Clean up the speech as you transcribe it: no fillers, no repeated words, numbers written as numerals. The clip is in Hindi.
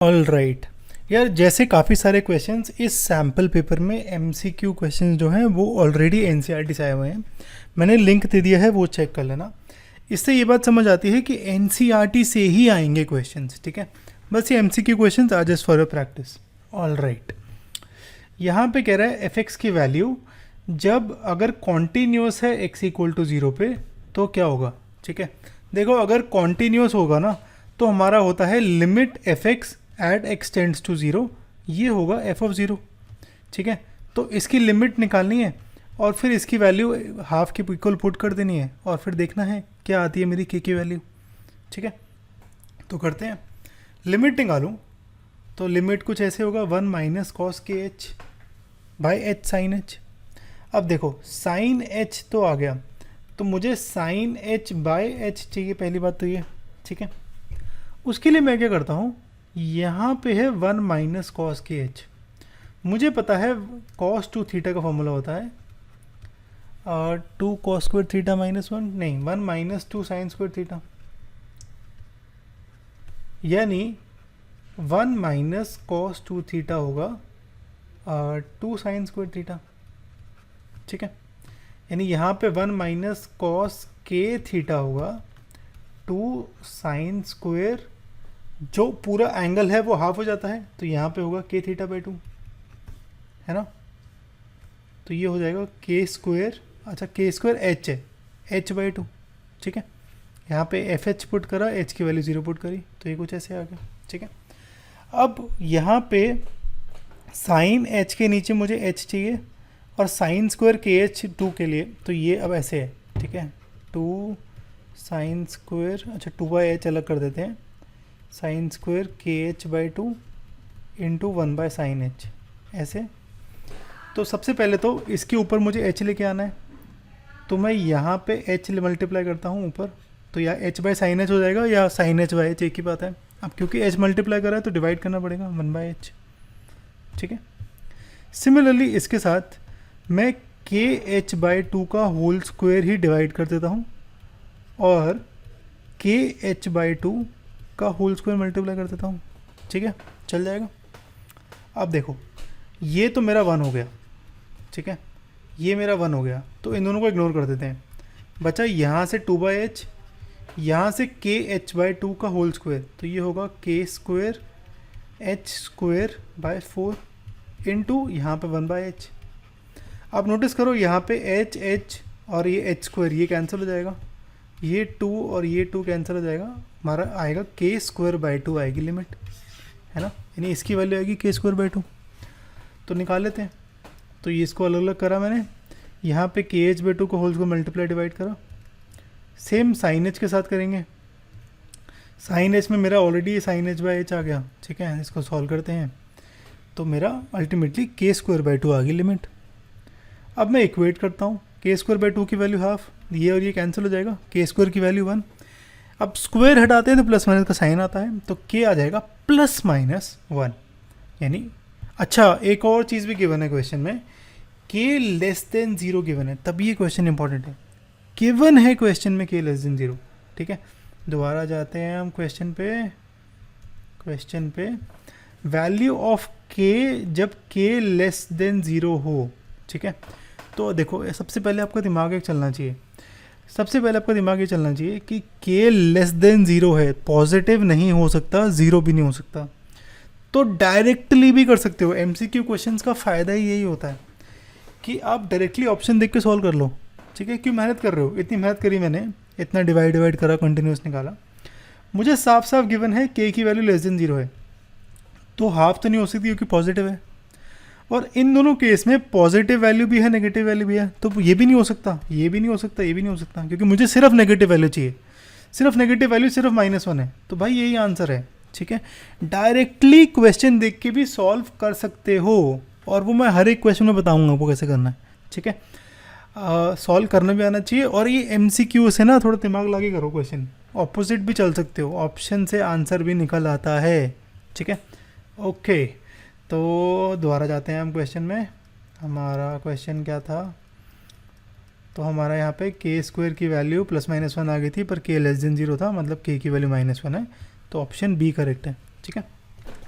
ऑल राइट यार, जैसे काफ़ी सारे क्वेश्चंस इस सैम्पल पेपर में एमसीक्यू क्वेश्चंस जो हैं वो ऑलरेडी एनसीईआरटी से आए हुए हैं। मैंने लिंक दे दिया है, वो चेक कर लेना। इससे ये बात समझ आती है कि एनसीईआरटी से ही आएंगे क्वेश्चंस, ठीक है। बस ये MCQ questions are just for your practice. All right, यहाँ पे कह रहा है एफ एक्स की वैल्यू जब अगर कॉन्टीन्यूस है एक्स इक्वल टू 0 पे तो क्या होगा, ठीक है। देखो, अगर कॉन्टीन्यूस होगा ना तो हमारा होता है limit f x at x tends to 0, ये होगा एफ ऑफ 0, ठीक है। तो इसकी लिमिट निकालनी है और फिर इसकी वैल्यू हाफ के इक्वल पुट कर देनी है और फिर देखना है क्या आती है मेरी के की वैल्यू, ठीक है। तो करते हैं, लिमिट निकालूँ तो लिमिट कुछ ऐसे होगा 1 माइनस कॉस के h by h sine h. अब देखो साइन एच तो आ गया, तो मुझे साइन एच बाई एच चाहिए, पहली बात तो ये, ठीक है। उसके लिए मैं क्या करता हूँ, यहाँ पे है 1 माइनस कॉस के एच, मुझे पता है कॉस टू थीटा का फॉर्मूला होता है और 2 कॉस स्क्वायर थीटा माइनस 1, नहीं 1 माइनस 2 साइन स्क्वायर थीटा, यानी 1 माइनस कॉस 2 थीटा होगा 2 साइन स्क्वायर थीटा, ठीक है। यानी यहाँ पे 1 माइनस कॉस के थीटा होगा 2 साइन स्क्वायर, जो पूरा एंगल है वो हाफ हो जाता है तो यहाँ पे होगा के थीटा बाई 2, है ना। तो ये हो जाएगा के स्क्वायर, अच्छा के स्क्वायर एच है, एच बाई 2, ठीक है। यहाँ पे एफ एच पुट करा, एच की वैल्यू 0 पुट करी, तो ये कुछ ऐसे आ गया, ठीक है। अब यहाँ पे साइन एच के नीचे मुझे एच चाहिए और साइन स्क्वायर के एच 2 के लिए, तो ये अब ऐसे है, ठीक है। 2 साइन स्क्वायर, अच्छा 2 बाई एच अलग कर देते हैं, साइन स्क्वायर के h by 2 into 1 by sine h, ऐसे। तो सबसे पहले तो इसके ऊपर मुझे एच लेके आना है, तो मैं यहाँ पे एच मल्टीप्लाई करता हूँ ऊपर, तो या एच बाई साइन एच हो जाएगा या साइन एच बाई एच, एक ही बात है। अब क्योंकि एच मल्टीप्लाई करा है तो डिवाइड करना पड़ेगा 1 बाई एच, ठीक है। सिमिलरली इसके साथ मैं के एच बाई 2 का होल स्क्वायर ही डिवाइड कर देता हूँ और के एच बाई 2 का होल स्क्वायर मल्टीप्लाई कर देता हूँ, ठीक है, चल जाएगा। अब देखो ये तो मेरा 1 हो गया, ठीक है, ये मेरा 1 हो गया, तो इन दोनों को इग्नोर कर देते हैं। बचा यहाँ से 2 बाई एच, यहाँ से के एच बाई 2 का होल स्क्वायर, तो ये होगा के square H square by 4 into यहाँ पे 1 बाई एच। अब नोटिस करो यहाँ पे एच एच और ये एच स्क्वायर ये कैंसिल हो जाएगा, ये 2 और ये 2 कैंसिल हो जाएगा, हमारा आएगा के स्क्वायर बाई 2 आएगी लिमिट, है ना। यानी इसकी वैल्यू आएगी के स्क्वायर बाई 2, तो निकाल लेते हैं। तो ये इसको अलग अलग करा मैंने, यहाँ पे के एच बाई 2 को होल स्क्वायर मल्टीप्लाई डिवाइड करा, सेम साइन एच के साथ करेंगे। साइन एच में मेरा already sine H by H आ गया, ठीक है, इसको सॉल्व करते हैं तो मेरा अल्टीमेटली के स्क्वायर बाई 2 आ गई लिमिट। अब मैं इक्वेट करता हूँ, के स्क्वायर बाई 2 की वैल्यू हाफ, ये और ये कैंसिल हो जाएगा, के स्क्वायर की वैल्यू 1। अब स्क्वायर हटाते हैं तो प्लस माइनस का साइन आता है, तो के आ जाएगा प्लस माइनस 1, यानी अच्छा एक और चीज़ भी गिवन है क्वेश्चन में, के लेस देन 0 गिवन है, तभी ये क्वेश्चन इंपॉर्टेंट है। गिवन है क्वेश्चन में के लेस देन 0, ठीक है। दोबारा जाते हैं हम क्वेश्चन पे वैल्यू ऑफ के जब के लेस देन 0 हो, ठीक है। तो देखो सबसे पहले आपका दिमाग एक चलना चाहिए, सबसे पहले आपका दिमाग ये चलना चाहिए कि के लेस देन 0 है, पॉजिटिव नहीं हो सकता, 0 भी नहीं हो सकता, तो डायरेक्टली भी कर सकते हो। एमसीक्यू क्वेश्चंस का फ़ायदा ही यही होता है कि आप डायरेक्टली ऑप्शन देख के सॉल्व कर लो, ठीक है। क्यों मेहनत कर रहे हो, इतनी मेहनत करी मैंने, इतना डिवाइड करा, कंटिन्यूस निकाला, मुझे साफ साफ गिवन है के की वैल्यू लेस देन 0 है, तो हाफ तो नहीं हो सकती क्योंकि पॉजिटिव है, और इन दोनों केस में पॉजिटिव वैल्यू भी है नेगेटिव वैल्यू भी है, तो ये भी नहीं हो सकता, ये भी नहीं हो सकता, ये भी नहीं हो सकता, क्योंकि मुझे सिर्फ नेगेटिव वैल्यू चाहिए, सिर्फ नेगेटिव वैल्यू सिर्फ -1 है, तो भाई यही आंसर है, ठीक है। डायरेक्टली क्वेश्चन देख के भी सॉल्व कर सकते हो, और वो मैं हर एक क्वेश्चन में बताऊंगा वो कैसे करना है, ठीक है। सॉल्व करना भी आना चाहिए, और ये एमसीक्यू से ना थोड़ा दिमाग लगा करो, क्वेश्चन ऑपोजिट भी चल सकते हो, ऑप्शन से आंसर भी निकल आता है, ठीक है। ओके, तो दोबारा जाते हैं हम क्वेश्चन में। हमारा क्वेश्चन क्या था, तो हमारा यहाँ पे के स्क्वायर की वैल्यू प्लस माइनस 1 आ गई थी, पर के लेस देन 0 था, मतलब के की वैल्यू -1 है, तो ऑप्शन बी करेक्ट है, ठीक है।